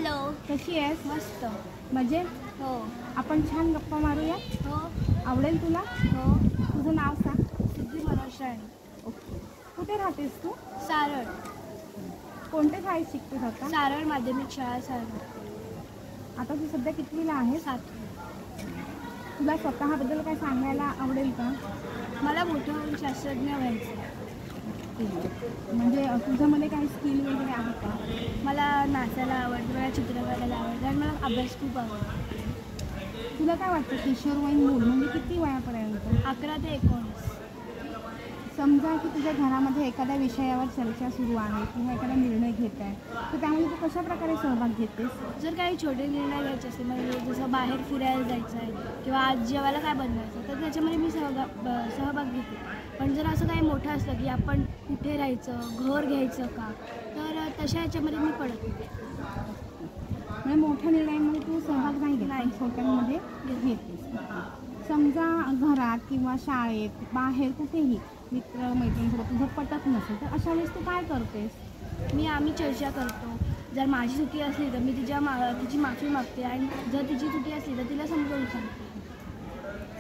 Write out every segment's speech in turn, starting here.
Hello, कशी आहेस? मस्त. मजेत? हो आपण छान गप्पा मारूया. हो आवडेल तुला? हो. तुझं नाव सांग. सिद्धी मनोज राणे. ओके. कुठे राहतेस तू? सारळ. कोणत्या शाळेत शिकतेस आता? सारळ माध्यमिक शाळा सारळ. आता तू सध्या कितवीला आहेस? 7वी. तुला स्वतःबद्दल काय सांगायला आवडेल का? मला मोठं होऊन शास्त्रज्ञ व्हायचं. म्हणजे तुझ्यामध्ये काही स्किल वगैरे आहे का? मला नाचायला आवडतं, मला चित्र काढायला आवडतं आणि मला अभ्यास खूप आवडतो. तुला काय वाटतं किशोरवयीन मूल म्हणजे किती वयापर्यंत? 11 ते 19. समजा की तुझ्या घरामध्ये एखाद्या विषयावर चर्चा सुरू आहे किंवा एखादा निर्णय घेत आहे, तर त्यामध्ये तू कशा प्रकारे सहभाग घेतेस? जर काही छोटे निर्णय घ्यायचे असेल, म्हणजे जसं बाहेर फिरायला जायचं आहे किंवा आज जेवायला काय बनवायचं, तर त्याच्यामध्ये मी सहभाग घेते. पण जर असं काही मोठं असलं की आपण कुठे राहायचं, घर घ्यायचं का, तर तशा ह्याच्यामध्ये मी पडत नाही. म्हणजे मोठ्या निर्णयांमध्ये तू सहभाग नाही घेत, नाही. छोट्यांमध्ये घेतेस. समजा घरात किंवा शाळेत बाहेर कुठेही मित्र मैत्रिणींसोबत तुझं पटत नसेल, तर अशा वेळेस तू काय करतेस? आम्ही चर्चा करतो. जर माझी चुकी असली तर मी तिची माफी मागते आणि जर तिची चुकी असली तर तिला समजावून सांगते.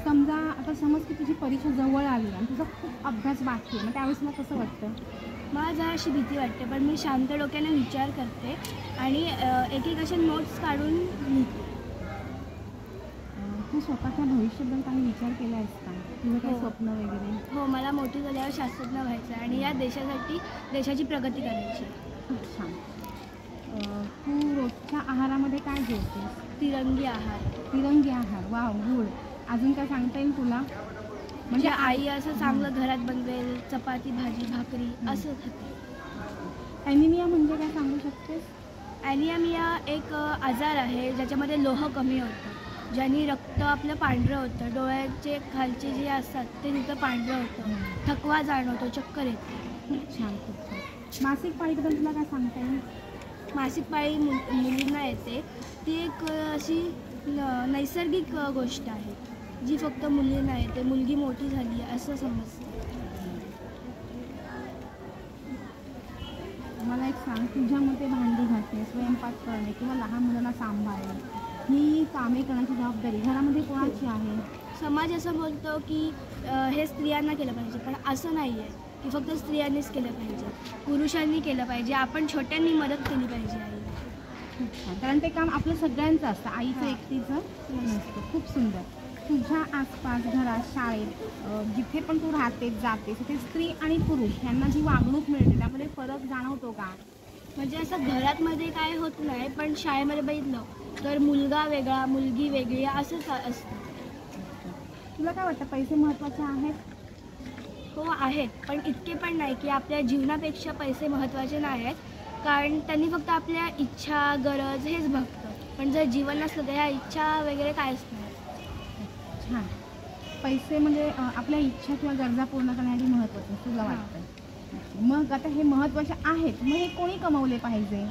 समजा आता समज की तुझी परीक्षा जवळ आली आणि तुझा खूप अभ्यास बाकी आहे, मग त्यावेळेस मला कसं वाटतं? मला जरा अशी भीती वाटते, पण मी शांत डोक्याने विचार करते आणि एक असे नोट्स काढून लिहिते. तू स्वतःच्या भविष्याबद्दल काही विचार केला आहेस का? तुझं काही स्वप्न वगैरे? हो, मला मोठी झाल्यावर शास्त्रज्ञ व्हायचं आहे आणि या देशाची प्रगती करायची. खूप छान. तू रोजच्या आहारामध्ये काय जेवतेस? तिरंगी आहार. तिरंगी आहार, वाव, गुड. अजून काय सांगता येईल तुला? म्हणजे आई असं चांगलं घरात बनवेल, चपाती भाजी भाकरी असं खाते. ॲनिमिया म्हणजे काय सांगू शकतेस? ॲनिमिया एक आजार आहे ज्याच्यामध्ये लोह कमी होतं, ज्याने रक्त आपलं पांढरं होतं, डोळ्याचे खालचे जे असतात ते तिथं पांढरं होतं, थकवा जाणवतो, चक्कर येते. खूप छान, खूप छान. मासिक पाळीबद्दल तुला काय सांगता येईल? मासिक पाळी मुलींना येते, ती एक अशी नैसर्गिक गोष्ट आहे जी फक्त मुलींना येते. मुलगी मोठी झाली असं समजतं. मला एक सांग, तुझ्या मते भांडी घासणे, स्वयंपाक करणे किंवा लहान मुलांना सांभाळणे ही कामे करण्याची जबाबदारी घरामध्ये कोणाची आहे? समाज असं बोलतो की हे स्त्रियांना केलं पाहिजे, पण असं नाही आहे की फक्त स्त्रियांनीच केलं पाहिजे, पुरुषांनी केलं पाहिजे, आपण छोट्यांनी मदत केली पाहिजे आईला. खूप छान, कारण ते काम आपलं सगळ्यांचं असतं, आईचं एकटीचं नसतं. खूप सुंदर. तुझ्या आसपास घरात शाळेत जिथे पण तू राहतेस जातेस तिथे स्त्री आणि पुरुष यांना जी वागणूक मिळते त्यामध्ये फरक जाणवतो का? म्हणजे असं घरातमध्ये काय होत नाही, पण शाळेमध्ये बघितलं तर मुलगा वेगळा मुलगी वेगळी असंच असतं. तुला काय वाटतं पैसे महत्त्वाचे आहेत? हो आहेत, पण इतके पण नाही की आपल्या जीवनापेक्षा पैसे महत्त्वाचे नाही आहेत, कारण त्यांनी फक्त आपल्या इच्छा गरज हेच बघतं, पण जर जीवन नसलं तर ह्या इच्छा वगैरे कायच नाही. छान. पैसे म्हणजे आपल्या इच्छा किंवा गरजा पूर्ण करण्यासाठी महत्त्वाचं तुला वाटतं? मग आता हे महत्त्वाचे आहेत, मग हे कोणी कमवले पाहिजे?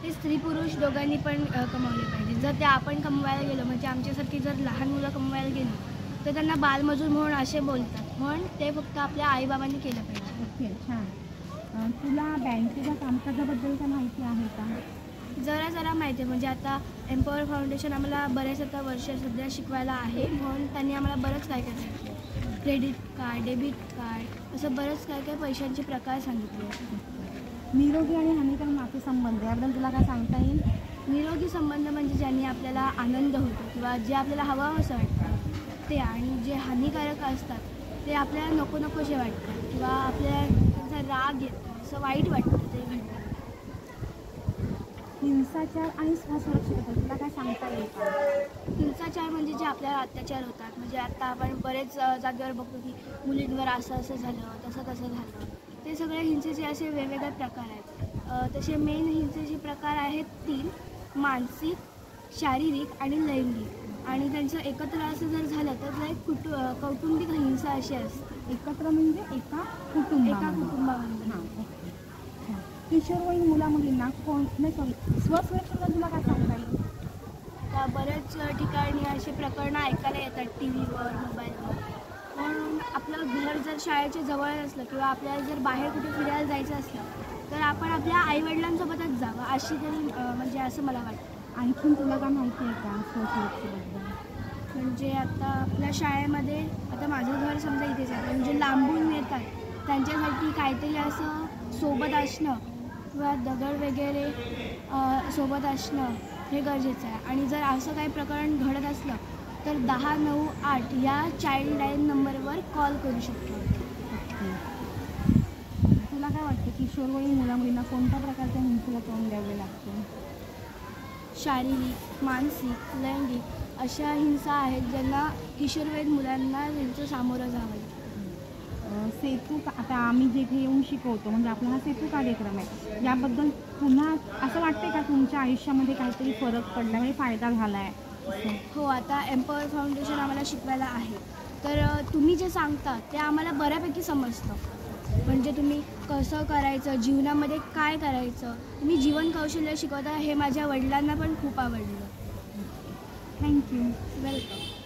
ते स्त्री पुरुष दोघांनी पण कमवले पाहिजे. जर ते आपण कमवायला गेलो, म्हणजे आमच्यासारखी जर लहान मुलं कमवायला गेली तर त्यांना बालमजूर म्हणून असे बोलतात, म्हणून ते फक्त आपल्या आईबाबांनी केलं पाहिजे. ओके, छान. तुला बँकेच्या कामकाजाबद्दल काय माहिती आहे का? जरा माहिती आहे, म्हणजे आता एम्पॉवर फाउंडेशन आम्हाला बरेच आता वर्ष सध्या शिकवायला आहे, म्हणून त्यांनी आम्हाला बरंच काय सांगितलं, क्रेडिट कार्ड, डेबिट कार्ड, असं बरंच काय पैशांचे प्रकार सांगितले. निरोगी आणि हानिकारक नातेसंबंध याबद्दल तुला काय सांगता येईल? निरोगी संबंध म्हणजे ज्यांनी आपल्याला आनंद होतो किंवा जे आपल्याला हवं असं वाटतं ते, आणि जे हानिकारक असतात ते आपल्याला नकोसे वाटतात किंवा आपल्याला राग येतो, असं वाईट वाटतं ते घडतं. हिंसाचार आणि स्वसुरक्षितता तुला काय सांगता येईल का? हिंसाचार म्हणजे जे आपल्याला अत्याचार होतात, म्हणजे आता आपण बरेच जागेवर बघतो की मुलींवर असं झालं, तसं झालं, ते सगळे हिंसेचे असे वेगवेगळे प्रकार आहेत. तसे मेन हिंसेचे प्रकार आहेत 3: मानसिक, शारीरिक आणि लैंगिक. आणि त्यांचं एकत्र असं जर झालं तर एक कौटुंबिक हिंसा अशी असते. एकत्र म्हणजे एका कुटुंबामध्ये. हां, ओके. किशोरवयीन मुला मुलींना स्वसुरक्षितता तुला काय सांगता येईल? आता बऱ्याच ठिकाणी असे प्रकरणं ऐकायला येतात टी व्हीवर, मोबाईलवर. म्हणून आपलं घर जर शाळेच्या जवळ असलं किंवा आपल्याला जर बाहेर कुठे फिरायला जायचं असलं तर आपण आपल्या आईवडिलांसोबतच जावं अशी तरी म्हणजे असं मला वाटतं. आणखीन तुला काय माहिती आहे का स्वसुरक्षेबद्दल? म्हणजे आता आपल्या शाळेमध्ये आता माझं घर समजा इथेच आहे, म्हणजे लांबून येतात त्यांच्यासाठी काहीतरी असं सोबत असणं किंवा दगड वगैरे सोबत असणं हे गरजेचं आहे. आणि जर असं काही प्रकरण घडत असलं तर 1098 या चाइल्ड लाईन नंबरवर कॉल करू शकतो. ओके. तुला काय वाटतं किशोरवयीन मुलामुलींना कोणत्या प्रकारच्या हिंसेला तोंड द्यावे लागते? शारीरिक, मानसिक, लैंगिक अशा हिंसा आहेत ज्यांना किशोरवयीन मुलांना त्यांचं सामोरं जावं लागतं. सेतू आता आम्ही जेथे येऊन शिकवतो म्हणजे आपला हा सेतू कार्यक्रम आहे, याबद्दल पुन्हा असं वाटते का तुमच्या आयुष्यामध्ये काहीतरी फरक पडला म्हणजे फायदा झाला आहे? हो, आता एम्पॉवर फाउंडेशन आम्हाला शिकवायला आहे, तर तुम्ही जे सांगता ते आम्हाला बऱ्यापैकी समजतं. म्हणजे तुम्ही कसं करायचं, जीवनामध्ये काय करायचं, तुम्ही जीवन कौशल्य शिकवता हे माझ्या वडिलांना पण खूप आवडलं. थँक्यू. वेलकम.